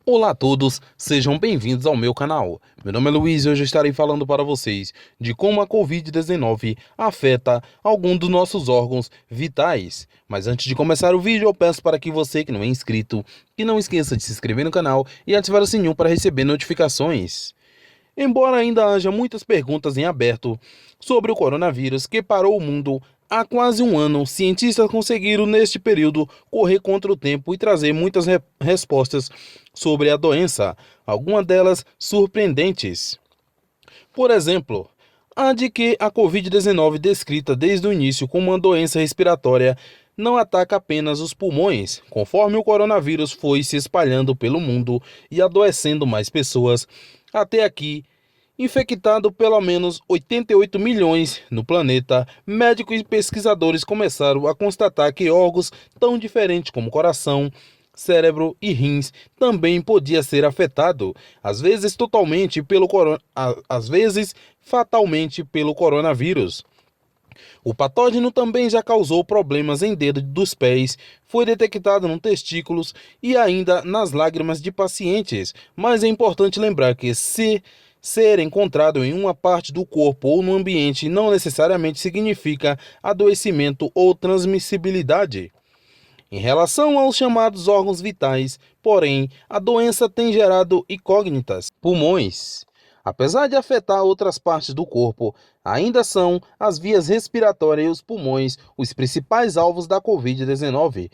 Olá a todos, sejam bem-vindos ao meu canal. Meu nome é Luiz e hoje eu estarei falando para vocês de como a Covid-19 afeta algum dos nossos órgãos vitais. Mas antes de começar o vídeo, eu peço para que você que não é inscrito, que não esqueça de se inscrever no canal e ativar o sininho para receber notificações. Embora ainda haja muitas perguntas em aberto sobre o coronavírus que parou o mundo há quase um ano, cientistas conseguiram neste período correr contra o tempo e trazer muitas respostas sobre a doença, algumas delas surpreendentes. Por exemplo, a de que a Covid-19, descrita desde o início como uma doença respiratória, não ataca apenas os pulmões. Conforme o coronavírus foi se espalhando pelo mundo e adoecendo mais pessoas, até aqui, infectado pelo menos 88 milhões no planeta, médicos e pesquisadores começaram a constatar que órgãos tão diferentes como coração, cérebro e rins também podia ser afetado, às vezes totalmente às vezes fatalmente pelo coronavírus. O patógeno também já causou problemas em dedos dos pés, foi detectado nos testículos e ainda nas lágrimas de pacientes, mas é importante lembrar que se ser encontrado em uma parte do corpo ou no ambiente não necessariamente significa adoecimento ou transmissibilidade. Em relação aos chamados órgãos vitais, porém, a doença tem gerado incógnitas. Pulmões, apesar de afetar outras partes do corpo, ainda são as vias respiratórias e os pulmões os principais alvos da Covid-19.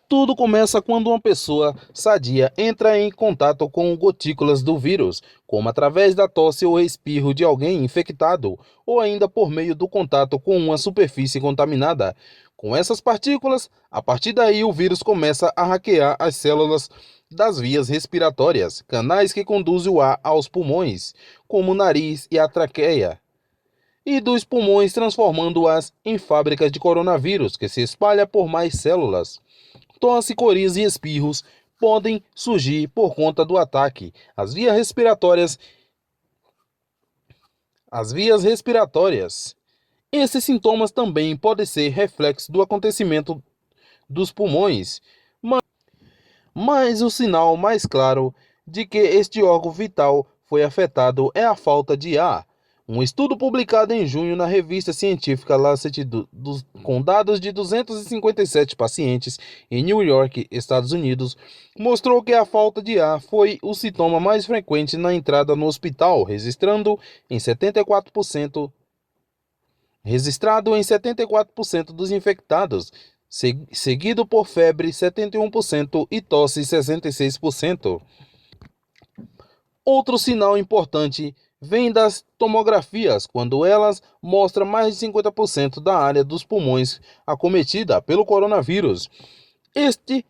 Tudo começa quando uma pessoa sadia entra em contato com gotículas do vírus, como através da tosse ou espirro de alguém infectado, ou ainda por meio do contato com uma superfície contaminada. Com essas partículas, a partir daí o vírus começa a hackear as células das vias respiratórias, canais que conduzem o ar aos pulmões, como o nariz e a traqueia, e dos pulmões, transformando-as em fábricas de coronavírus que se espalha por mais células. Tosse, coriza e espirros podem surgir por conta do ataque às vias respiratórias. Esses sintomas também podem ser reflexo do acontecimento dos pulmões, mas o sinal mais claro de que este órgão vital foi afetado é a falta de ar. Um estudo publicado em junho na revista científica Lancet com dados de 257 pacientes em New York, Estados Unidos, mostrou que a falta de ar foi o sintoma mais frequente na entrada no hospital, registrado em 74% dos infectados, seguido por febre 71% e tosse 66%. Outro sinal importante vem das tomografias, quando elas mostram mais de 50% da área dos pulmões acometida pelo coronavírus. Este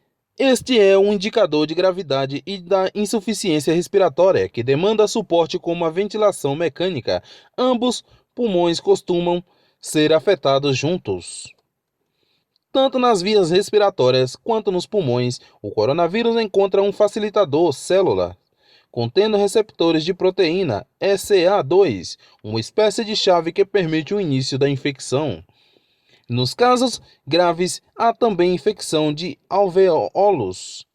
é um indicador de gravidade e da insuficiência respiratória, que demanda suporte como a ventilação mecânica. Ambos pulmões costumam ser afetados juntos. Tanto nas vias respiratórias quanto nos pulmões, o coronavírus encontra um facilitador celular contendo receptores de proteína ECA2, uma espécie de chave que permite o início da infecção. Nos casos graves, há também infecção de alvéolos.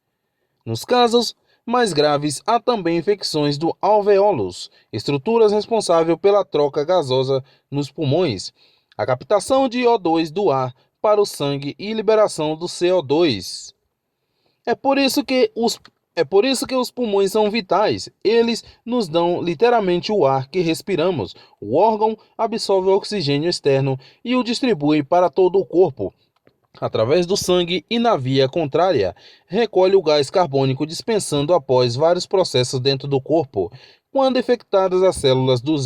Nos casos mais graves, há também infecções do alvéolos, estruturas responsáveis pela troca gasosa nos pulmões, a captação de O2 do ar para o sangue e liberação do CO2. É por isso que os pulmões são vitais. Eles nos dão literalmente o ar que respiramos. O órgão absorve o oxigênio externo e o distribui para todo o corpo, através do sangue, e na via contrária, recolhe o gás carbônico dispensando após vários processos dentro do corpo. Quando infectadas as células do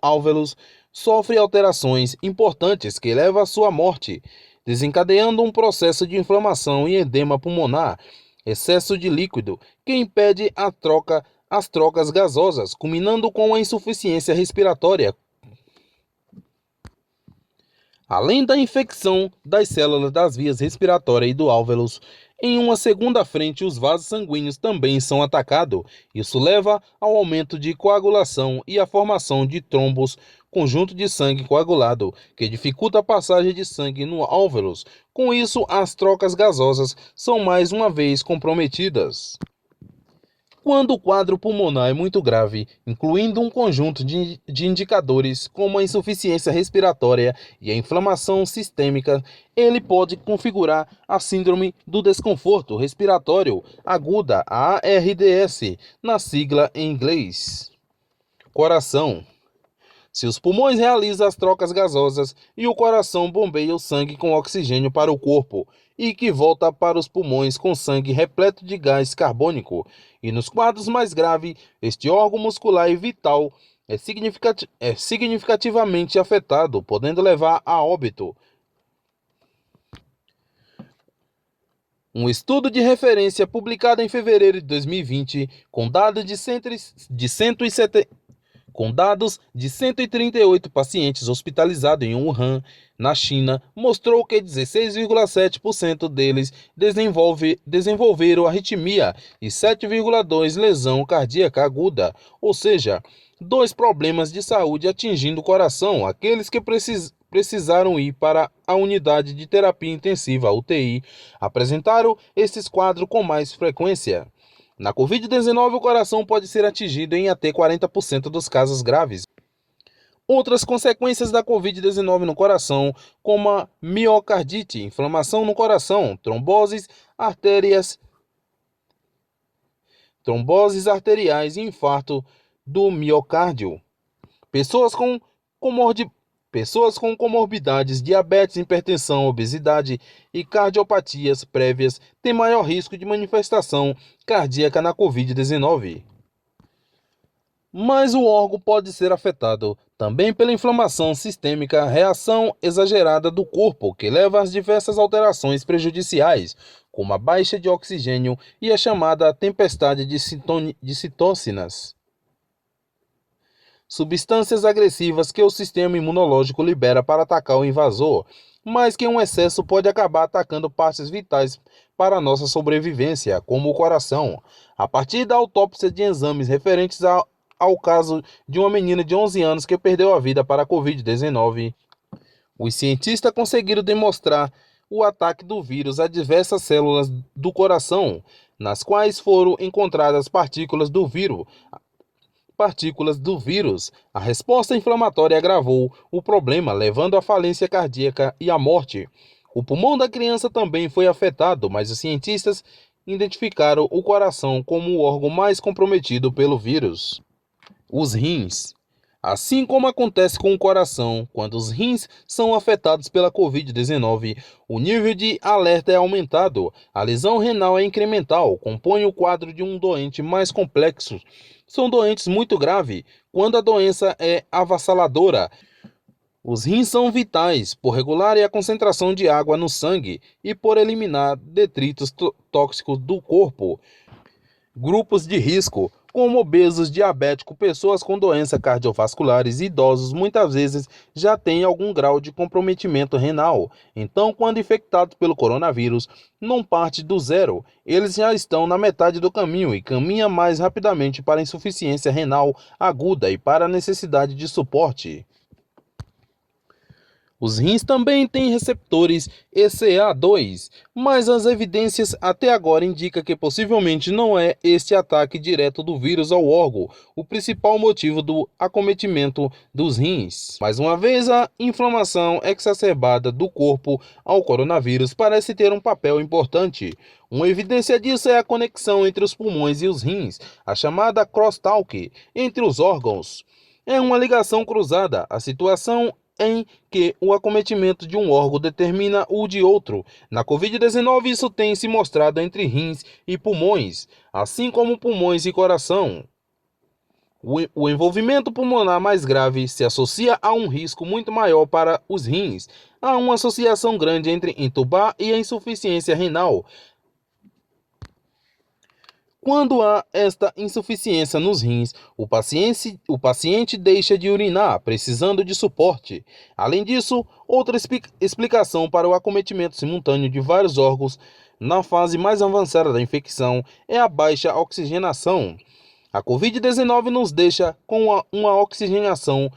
alvéolos sofrem alterações importantes que levam à sua morte, desencadeando um processo de inflamação e edema pulmonar, excesso de líquido, que impede as trocas gasosas, culminando com a insuficiência respiratória. Além da infecção das células das vias respiratórias e do alvéolos, em uma segunda frente, os vasos sanguíneos também são atacados. Isso leva ao aumento de coagulação e à formação de trombos conjunto de sangue coagulado, que dificulta a passagem de sangue no alvéolos. Com isso, as trocas gasosas são mais uma vez comprometidas. Quando o quadro pulmonar é muito grave, incluindo um conjunto de indicadores como a insuficiência respiratória e a inflamação sistêmica, ele pode configurar a síndrome do desconforto respiratório aguda, a ARDS, na sigla em inglês. Coração. Se os pulmões realizam as trocas gasosas e o coração bombeia o sangue com oxigênio para o corpo e que volta para os pulmões com sangue repleto de gás carbônico. E nos quadros mais graves, este órgão muscular e vital é significativamente afetado, podendo levar a óbito. Um estudo de referência publicado em fevereiro de 2020, com dados de 138 pacientes hospitalizados em Wuhan, na China, mostrou que 16,7% deles desenvolveram arritmia e 7,2% lesão cardíaca aguda, ou seja, 2 problemas de saúde atingindo o coração. Aqueles que precisaram ir para a unidade de terapia intensiva, UTI, apresentaram esses quadros com mais frequência. Na Covid-19, o coração pode ser atingido em até 40% dos casos graves. Outras consequências da Covid-19 no coração, como a miocardite, inflamação no coração, tromboses arteriais e infarto do miocárdio. Pessoas com comorbidades, diabetes, hipertensão, obesidade e cardiopatias prévias têm maior risco de manifestação cardíaca na Covid-19. Mas o órgão pode ser afetado também pela inflamação sistêmica, reação exagerada do corpo, que leva às diversas alterações prejudiciais, como a baixa de oxigênio e a chamada tempestade de citocinas, substâncias agressivas que o sistema imunológico libera para atacar o invasor, mas que um excesso pode acabar atacando partes vitais para a nossa sobrevivência, como o coração. A partir da autópsia de exames referentes ao caso de uma menina de 11 anos que perdeu a vida para a Covid-19, os cientistas conseguiram demonstrar o ataque do vírus a diversas células do coração, nas quais foram encontradas partículas do vírus. A resposta inflamatória agravou o problema, levando à falência cardíaca e à morte. O pulmão da criança também foi afetado, mas os cientistas identificaram o coração como o órgão mais comprometido pelo vírus. Os rins. Assim como acontece com o coração, quando os rins são afetados pela Covid-19, o nível de alerta é aumentado, a lesão renal é incremental, compõe o quadro de um doente mais complexo. São doentes muito graves, quando a doença é avassaladora. Os rins são vitais por regularem a concentração de água no sangue e por eliminar detritos tóxicos do corpo. Grupos de risco, como obesos, diabéticos, pessoas com doenças cardiovasculares e idosos, muitas vezes já têm algum grau de comprometimento renal. Então, quando infectados pelo coronavírus, não parte do zero. Eles já estão na metade do caminho e caminham mais rapidamente para a insuficiência renal aguda e para a necessidade de suporte. Os rins também têm receptores ECA2, mas as evidências até agora indicam que possivelmente não é este ataque direto do vírus ao órgão o principal motivo do acometimento dos rins. Mais uma vez, a inflamação exacerbada do corpo ao coronavírus parece ter um papel importante. Uma evidência disso é a conexão entre os pulmões e os rins, a chamada crosstalk entre os órgãos. É uma ligação cruzada. A situação em que o acometimento de um órgão determina o de outro. Na Covid-19, isso tem se mostrado entre rins e pulmões, assim como pulmões e coração. O envolvimento pulmonar mais grave se associa a um risco muito maior para os rins. Há uma associação grande entre entubar e a insuficiência renal. Quando há esta insuficiência nos rins, o paciente deixa de urinar, precisando de suporte. Além disso, outra explicação para o acometimento simultâneo de vários órgãos na fase mais avançada da infecção é a baixa oxigenação. A Covid-19 nos deixa com uma oxigenação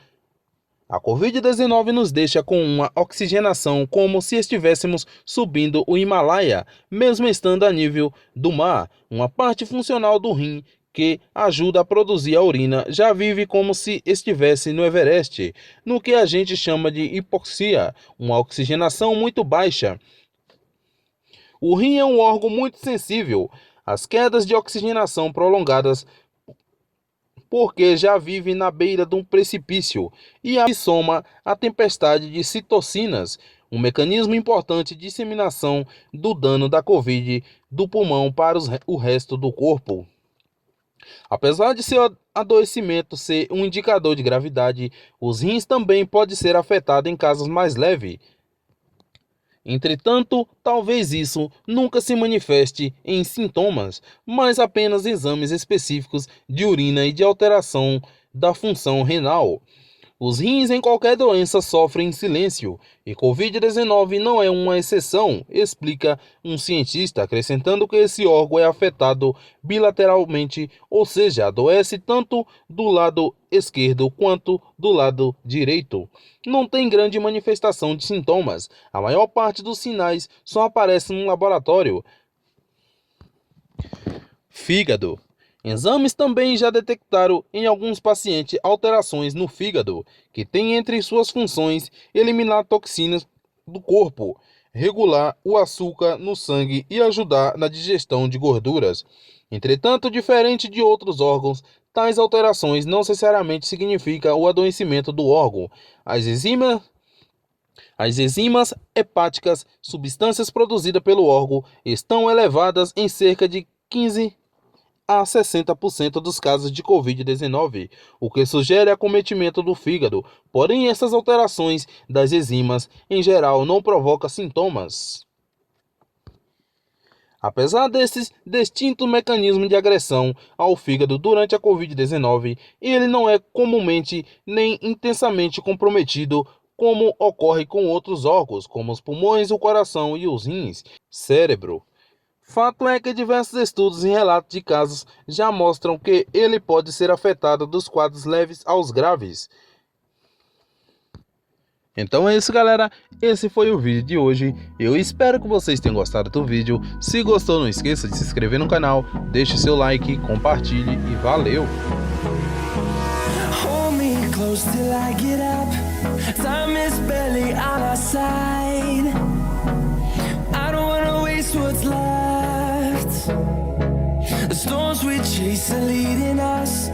A Covid-19 nos deixa com uma oxigenação como se estivéssemos subindo o Himalaia, mesmo estando a nível do mar. Uma parte funcional do rim que ajuda a produzir a urina já vive como se estivesse no Everest, no que a gente chama de hipoxia, uma oxigenação muito baixa. O rim é um órgão muito sensível às quedas de oxigenação prolongadas, porque já vive na beira de um precipício e aí soma a tempestade de citocinas, um mecanismo importante de disseminação do dano da Covid do pulmão para o resto do corpo. Apesar de seu adoecimento ser um indicador de gravidade, os rins também podem ser afetados em casos mais leves. Entretanto, talvez isso nunca se manifeste em sintomas, mas apenas exames específicos de urina e de alteração da função renal. Os rins em qualquer doença sofrem em silêncio, e Covid-19 não é uma exceção, explica um cientista, acrescentando que esse órgão é afetado bilateralmente, ou seja, adoece tanto do lado esquerdo quanto do lado direito. Não tem grande manifestação de sintomas, a maior parte dos sinais só aparecem no laboratório. Fígado. Exames também já detectaram em alguns pacientes alterações no fígado, que tem entre suas funções eliminar toxinas do corpo, regular o açúcar no sangue e ajudar na digestão de gorduras. Entretanto, diferente de outros órgãos, tais alterações não necessariamente significam o adoecimento do órgão. As enzimas hepáticas, substâncias produzidas pelo órgão, estão elevadas em cerca de 15 a 60% dos casos de Covid-19, o que sugere acometimento do fígado. Porém, essas alterações das enzimas, em geral, não provocam sintomas. Apesar desses distintos mecanismos de agressão ao fígado durante a Covid-19, ele não é comumente nem intensamente comprometido como ocorre com outros órgãos, como os pulmões, o coração e os rins, cérebro. Fato é que diversos estudos e relatos de casos já mostram que ele pode ser afetado dos quadros leves aos graves. Então é isso, galera. Esse foi o vídeo de hoje. Eu espero que vocês tenham gostado do vídeo. Se gostou, não esqueça de se inscrever no canal, deixe seu like, compartilhe e valeu! The storms we chase are leading us.